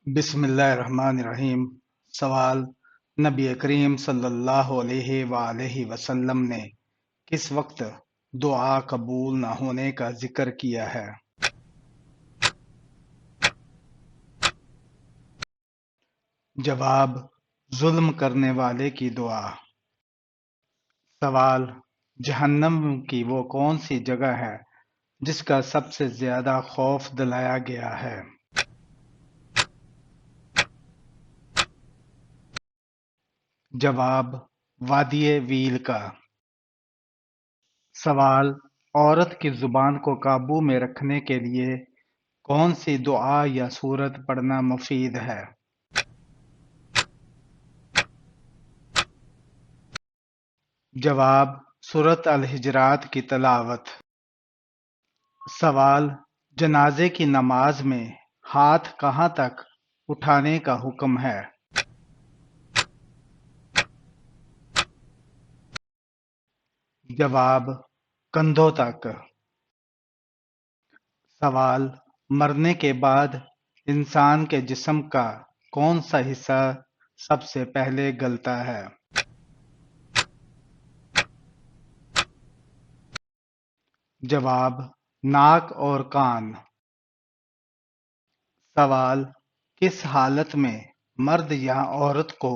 بسم اللہ الرحمن الرحیم۔ سوال: نبی کریم صلی اللہ علیہ وآلہ وسلم نے کس وقت دعا قبول نہ ہونے کا ذکر کیا ہے؟ جواب: ظلم کرنے والے کی دعا۔ سوال: جہنم کی وہ کون سی جگہ ہے جس کا سب سے زیادہ خوف دلایا گیا ہے؟ جواب: وادی ویل کا۔ سوال: عورت کی زبان کو قابو میں رکھنے کے لیے کون سی دعا یا سورت پڑھنا مفید ہے؟ جواب: سورۃ الحجرات کی تلاوت۔ سوال: جنازے کی نماز میں ہاتھ کہاں تک اٹھانے کا حکم ہے؟ جواب: کندھوں تک۔ سوال: مرنے کے بعد انسان کے جسم کا کون سا حصہ سب سے پہلے گلتا ہے؟ جواب: ناک اور کان۔ سوال: کس حالت میں مرد یا عورت کو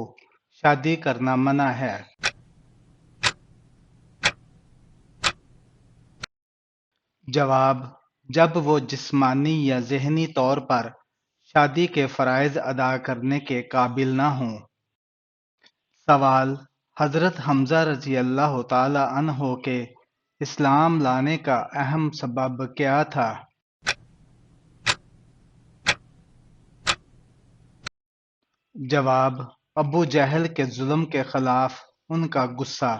شادی کرنا منع ہے؟ جواب: جب وہ جسمانی یا ذہنی طور پر شادی کے فرائض ادا کرنے کے قابل نہ ہوں۔ سوال: حضرت حمزہ رضی اللہ تعالی عنہ کے اسلام لانے کا اہم سبب کیا تھا؟ جواب: ابو جہل کے ظلم کے خلاف ان کا غصہ۔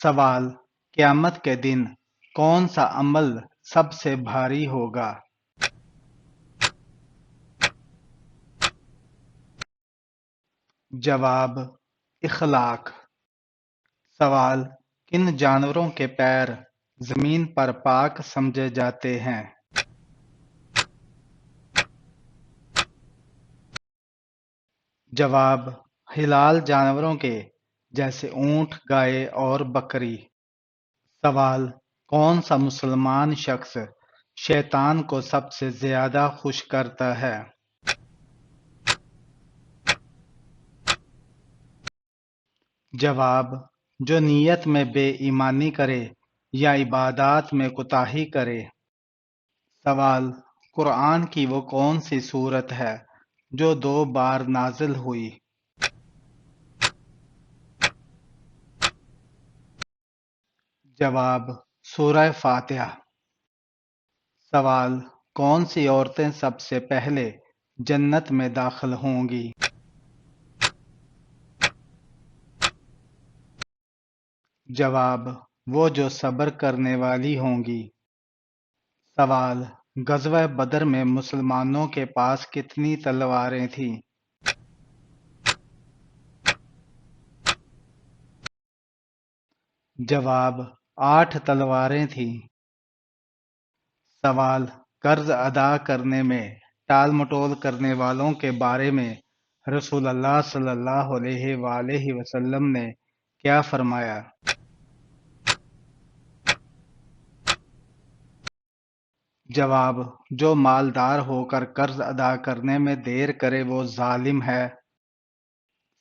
سوال: قیامت کے دن کون سا عمل سب سے بھاری ہوگا؟ جواب: اخلاق۔ سوال: کن جانوروں کے پیر زمین پر پاک سمجھے جاتے ہیں؟ جواب: حلال جانوروں کے جیسے اونٹ، گائے اور بکری۔ سوال: کون سا مسلمان شخص شیطان کو سب سے زیادہ خوش کرتا ہے؟ جواب: جو نیت میں بے ایمانی کرے یا عبادات میں کوتاہی کرے۔ سوال: قرآن کی وہ کون سی سورت ہے جو 2 بار نازل ہوئی؟ جواب: سورہ فاتحہ۔ سوال: کون سی عورتیں سب سے پہلے جنت میں داخل ہوں گی؟ جواب: وہ جو صبر کرنے والی ہوں گی۔ سوال: غزوہ بدر میں مسلمانوں کے پاس کتنی تلواریں تھیں؟ جواب: 8 تلواریں تھیں۔ سوال: قرض ادا کرنے میں ٹال مٹول کرنے والوں کے بارے میں رسول اللہ صلی اللہ علیہ وآلہ وسلم نے کیا فرمایا؟ جواب: جو مالدار ہو کر قرض ادا کرنے میں دیر کرے وہ ظالم ہے۔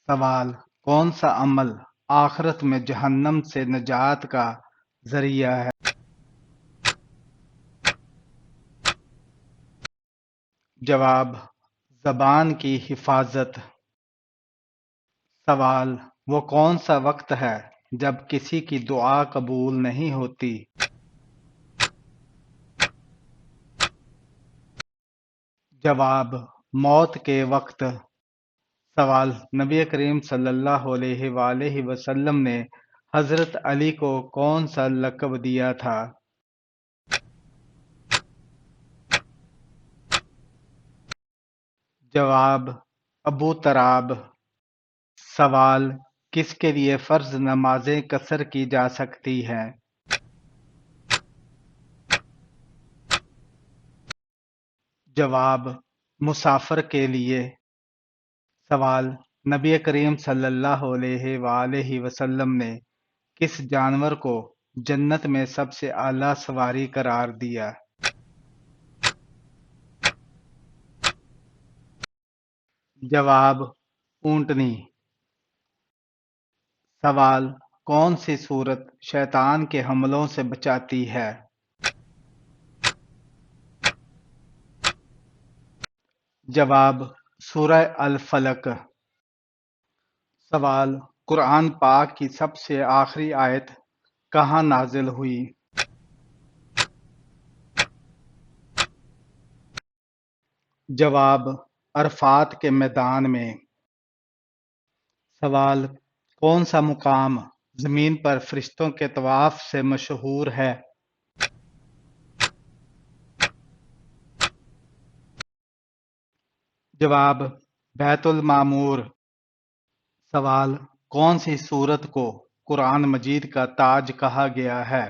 سوال: کون سا عمل آخرت میں جہنم سے نجات کا ذریعہ ہے؟ جواب: زبان کی حفاظت۔ سوال: وہ کون سا وقت ہے جب کسی کی دعا قبول نہیں ہوتی؟ جواب: موت کے وقت۔ سوال: نبی کریم صلی اللہ علیہ وآلہ وسلم نے حضرت علی کو کون سا لقب دیا تھا؟ جواب: ابو تراب۔ سوال: کس کے لیے فرض نمازیں قصر کی جا سکتی ہیں؟ جواب: مسافر کے لیے۔ سوال: نبی کریم صلی اللہ علیہ وآلہ وسلم نے کس جانور کو جنت میں سب سے اعلیٰ سواری قرار دیا؟ جواب: اونٹنی۔ سوال: کون سی سورت شیطان کے حملوں سے بچاتی ہے؟ جواب: سورہ الفلق۔ سوال: قرآن پاک کی سب سے آخری آیت کہاں نازل ہوئی؟ جواب: عرفات کے میدان میں۔ سوال: کون سا مقام زمین پر فرشتوں کے طواف سے مشہور ہے؟ جواب: بیت المعمور۔ سوال: کون سی سورت کو قرآن مجید کا تاج کہا گیا ہے؟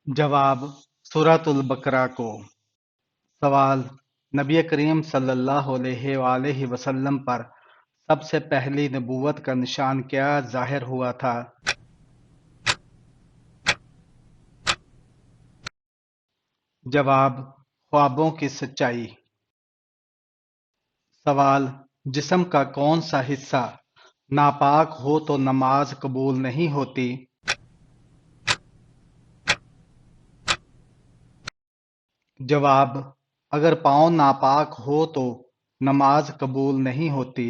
جواب: سورۃ البقرہ کو۔ سوال: نبی کریم صلی اللہ علیہ وآلہ وسلم پر سب سے پہلی نبوت کا نشان کیا ظاہر ہوا تھا؟ جواب: خوابوں کی سچائی۔ سوال: جسم کا کون سا حصہ ناپاک ہو تو نماز قبول نہیں ہوتی؟ جواب: اگر پاؤں ناپاک ہو تو نماز قبول نہیں ہوتی۔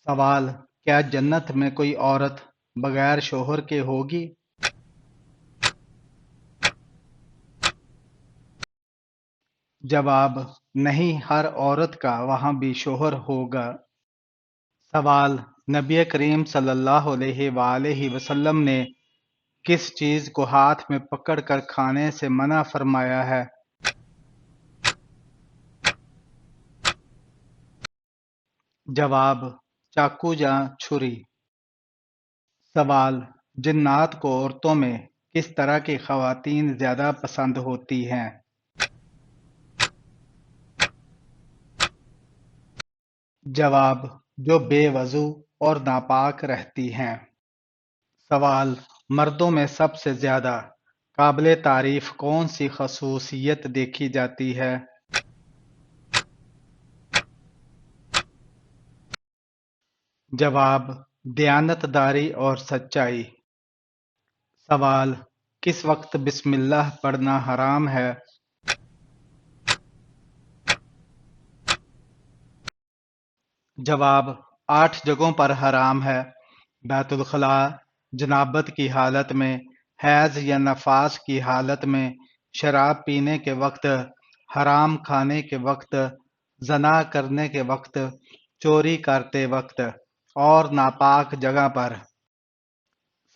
سوال: کیا جنت میں کوئی عورت بغیر شوہر کے ہوگی؟ جواب: نہیں، ہر عورت کا وہاں بھی شوہر ہوگا۔ سوال: نبی کریم صلی اللہ علیہ وآلہ وسلم نے کس چیز کو ہاتھ میں پکڑ کر کھانے سے منع فرمایا ہے؟ جواب: چاقو یا چھری۔ سوال: جنات کو عورتوں میں کس طرح کی خواتین زیادہ پسند ہوتی ہیں؟ جواب: جو بے وضو اور ناپاک رہتی ہیں۔ سوال: مردوں میں سب سے زیادہ قابل تعریف کون سی خصوصیت دیکھی جاتی ہے؟ جواب: دیانت داری اور سچائی۔ سوال: کس وقت بسم اللہ پڑھنا حرام ہے؟ جواب: 8 جگہوں پر حرام ہے: بیت الخلاء، جنابت کی حالت میں، حیض یا نفاس کی حالت میں، شراب پینے کے وقت، حرام کھانے کے وقت، زنا کرنے کے وقت، چوری کرتے وقت اور ناپاک جگہ پر۔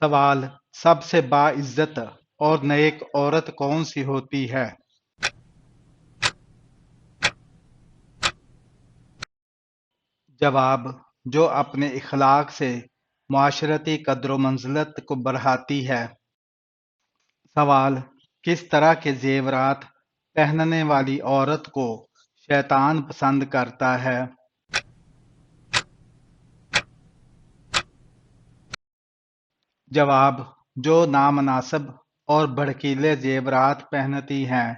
سوال: سب سے باعزت اور نیک عورت کون سی ہوتی ہے؟ جواب: جو اپنے اخلاق سے معاشرتی قدر و منزلت کو بڑھاتی ہے۔ سوال: کس طرح کے زیورات پہننے والی عورت کو شیطان پسند کرتا ہے؟ جواب: جو نامناسب اور بھڑکیلے زیورات پہنتی ہیں۔